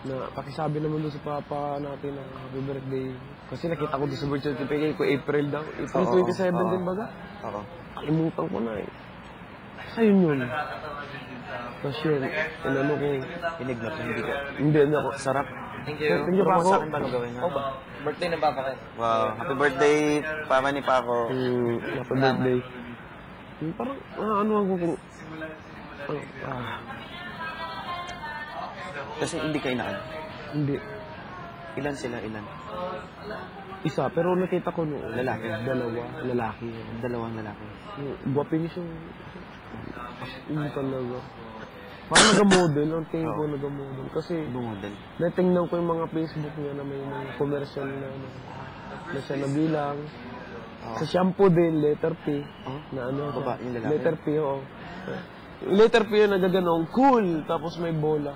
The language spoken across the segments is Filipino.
Na pakisabi naman doon sa papa natin na happy birthday. Kasi nakita ko doon sa birth certificate ko, April daw. April 27 din baga? Oo. Kalimutan ko na eh. Ayun yun. Tapos yun, inano ko. Hinignot, hindi ka. Hindi ako. Sarap. Thank you pa ako. Sa akin paano gawin ha? Birthday ng papa ka. Wow. Happy birthday, papa ni Paco. Happy birthday. Parang, ano ako kung... Kasi hindi ka inaan. Hindi. Ilan sila, ilan? Isa, pero nakita ko noon. Lalaki? Dalawa, lalaki. Dalawang lalaki. Guwapin siya. Hindi talaga. Parang nagamodel, ang tingin ko nagamodel. Kasi, Bumodel. natingnan ko yung mga Facebook niya na may mga commercial na siya nabilang. Sa shampoo din, letter P. Na ano, Baba, yung lalaki? letter P, oo. Yung letter P yung nagaganong, cool, tapos may bola.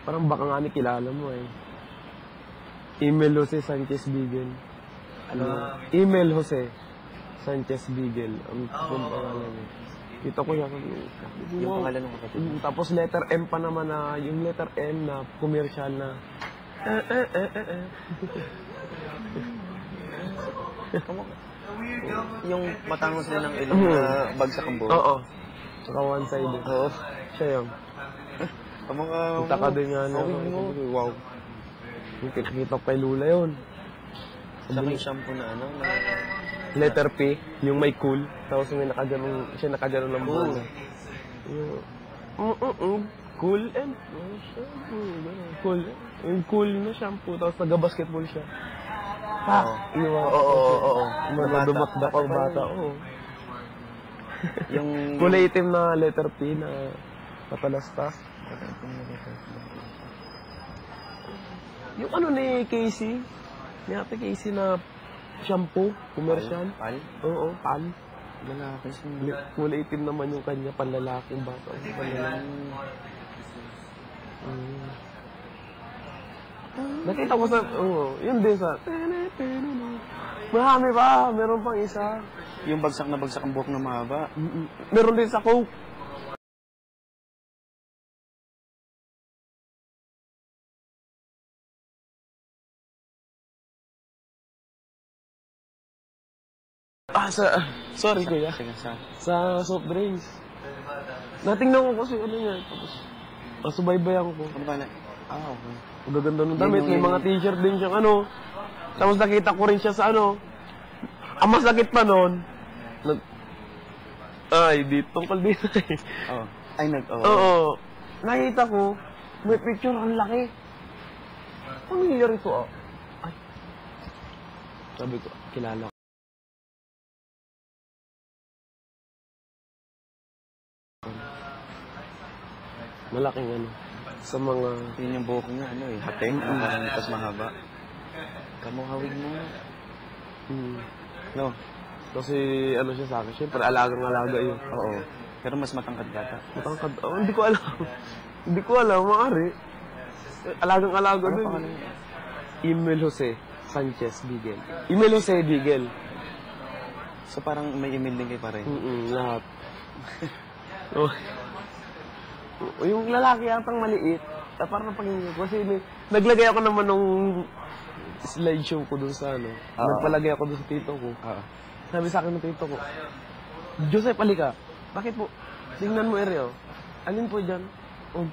Parang baka nga ni kilala mo eh. Email Jose Sanchez Bigel. Ano? Email Jose Sanchez Bigel. Ang pangalan niya. Dito ko yan. Yung pangalan ng kapatid. Tapos letter M pa naman na, yung letter M na commercial na. Yung matangos na ng ilong na bagsak ang buhok. Oo. Saka one-sided. Oo. Siya yun. Kita ka din nga na. Wow. Yung kita kay Lula yun. Saka yung shampoo na ano? Letter P, yung may cool. Tapos may nakaganong, siya nakaganong ng bola. Cool and shampoo. Cool. Yung cool na shampoo. Tapos taga-basketball siya. Oo. Mga dumakdak ang bata. Oo. Yung kulay itim na letter P na patalastas. Yung ano ni Casey? Ni Ate Casey na shampoo, commercial. Pal? Oo, pal. Lalaki siya. Kulay itim naman yung kanya, panlalaking bata. Nakita ko sa, yun din sa, marami pa, meron pang isa. Yung bagsak na bagsak ang buhok na mahaba. Meron din sa Coke. Sorry kuya. Sige, Sa soft drinks. Natingnan ko kasi ano niya. Tapos, subaybayan ko. Ano ba na? Okay. Ang gaganda ng damit. May mga t-shirt din siyang ano. Tapos nakita ko rin siya sa ano. Ang masakit pa nun. Ay, tungkol dito eh. Oo. Ay, Oo. Nakita ko, may picture ang laki. Familiar ito ah. Ay. Sabi ko, kilala ko. Malaking ano. Sa mga... Yun yung buhok niya, ano eh. Hating, tapos mahaba. Kamuhawig mo. No? Kasi ano siya sa akin, syempre alagang-alaga yun. Oo. Pero mas matangkad bata. Matangkad? Oh, hindi ko alam. Hindi ko alam, maaari. Alagang-alaga Ano din. pa kanina? Email Jose Sanchez Bigel. Email Jose Bigel. So parang may email din kayo pare? Lahat. Yung lalaki yatang maliit, parang napakinggan ko. Kasi naglagay ako naman nung slideshow ko dun sa ano. Nagpalagay ako dun sa tito ko. Sabi sa akin ng tito ko, Joseph, alika. Bakit po? Tingnan mo, Ereo. Alin po dyan?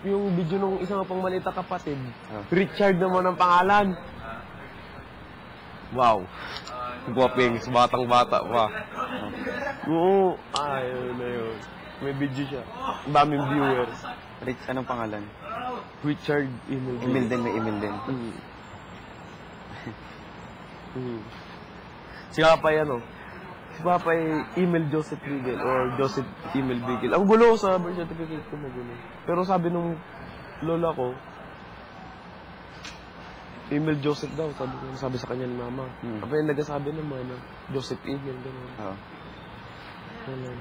Yung video nung isang pang maliit na kapatid. Richard naman ang pangalan. Wow. Guwaping, batang-bata pa. Oo. Ayun na yun. May video siya. Ang daming viewers. Rich, anong pangalan? Richard Email. Email din, may email din. Si Papa yan, Si Papa email Joseph Bigel or Joseph email Bigel. Ang gulo sa birth certificate ko, magulo. Pero sabi nung lola ko, email Joseph daw, sabi sa kanya ni Mama. Kapag yung nagsasabi naman na Joseph email, gano'n. Ganun.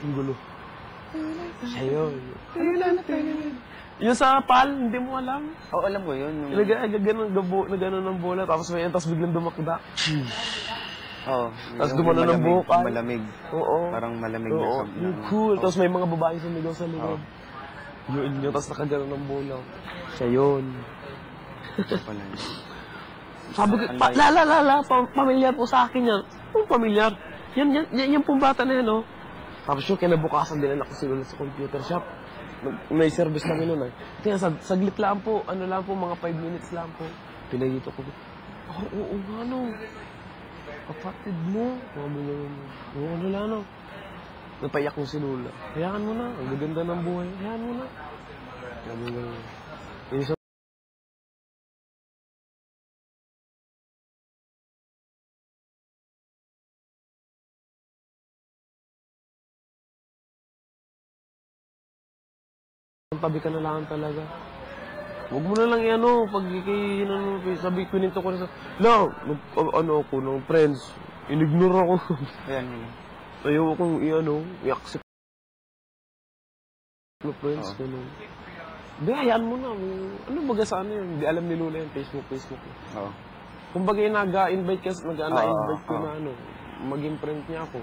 Ang gulo. Siya yun. Yung sa pal, hindi mo alam. Oo, alam ko yun. Nagano ng bola, tapos may tapos biglang dumakda. Oo. Tapos Yung gumano ng malamig, buhok. malamig. Oo. Parang malamig na Oo. sabon. Yung cool. Tapos may mga babae sumigaw sa likod. Yun. Tapos nakagano ng bulaw. Siya yun. Pala yun. Sabi ko, pamilyar po sa akin yan. Pamilyar. Yan pong bata na yan, oh. Tapos yung kinabukasan din na nakasilula sa computer shop. May service kami nun, eh. Kaya saglit lang po, mga 5 minutes lang po. Pinagito ko. Oo nga, no. Kapatid mo. Ano lang, no. Napayak yung silula. Hayaan mo na. Ang gaganda ng buhay. Hayaan mo na. Sabi nga. Tabi ka na lang talaga. Huwag mo na lang i-ano, pag sabi, kuninto ko na sa, ako ng friends, in-ignore ako. Ayan yun. Ayaw akong i-accept na friends, gano'n. Hindi, hayaan mo na. Ano baga sa ano yun? Hindi alam ni Lula yan, Facebook. Oo. Kung bagay nag-invite ka, nag-invite ko na maging friend niya ako.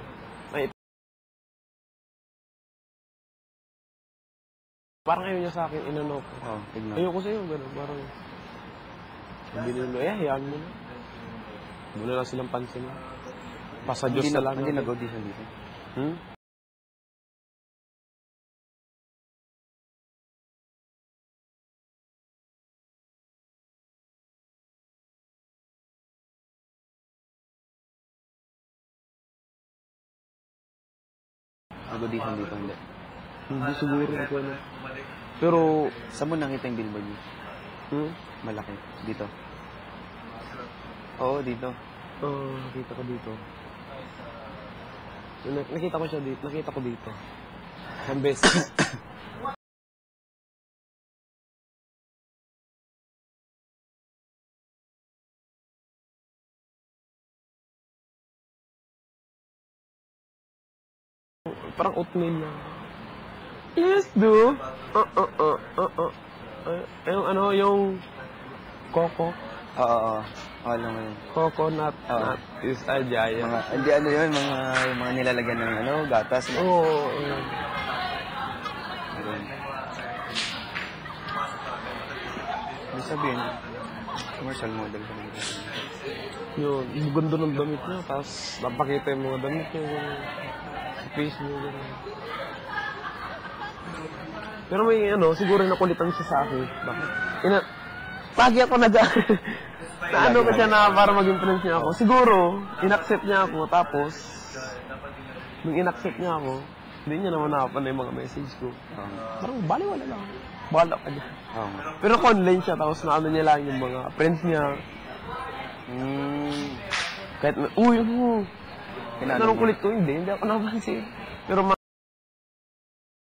Parang ayaw niya sa akin, inano ko. Tignan. Ayoko sa'yo, gano'n. Parang, sabi nila, hayaan mo na. Muna lang silang pansin. Pasadyos na lang. Hindi nag-audition dito. Nag-audition dito, hindi. Hindi siguro ako ano. Pero, saan mo nakita yung billboard niyo? Malaki. Dito. Oo, dito. Nakita ko dito. Nakita ko siya dito. Nakita ko dito. Ang best. Parang oatmeal lang. Yes, do. Yung coco. Oo. Alam mo yun. Coconut nut is a giant. Hindi yun, mga nilalagyan ng gatas. Oo. Ibig sabihin, commercial model ka naman. Yun, ganda ng damit niya, tapos napakita yung mga damit niya, sa face niya, gano'n. Pero may siguro nakulitan siya sa akin. Bakit? Pagi ako na ko siya na para maging friends niya ako. Siguro, in-accept niya ako, tapos, nung in-accept niya ako, hindi niya naman nakapan yung mga message ko. Parang baliwala lang. Bahala ka niya. Pero online siya, tapos naano niya lang yung mga friends niya. Kahit, ano kulit ko, hindi ako napansin. Pero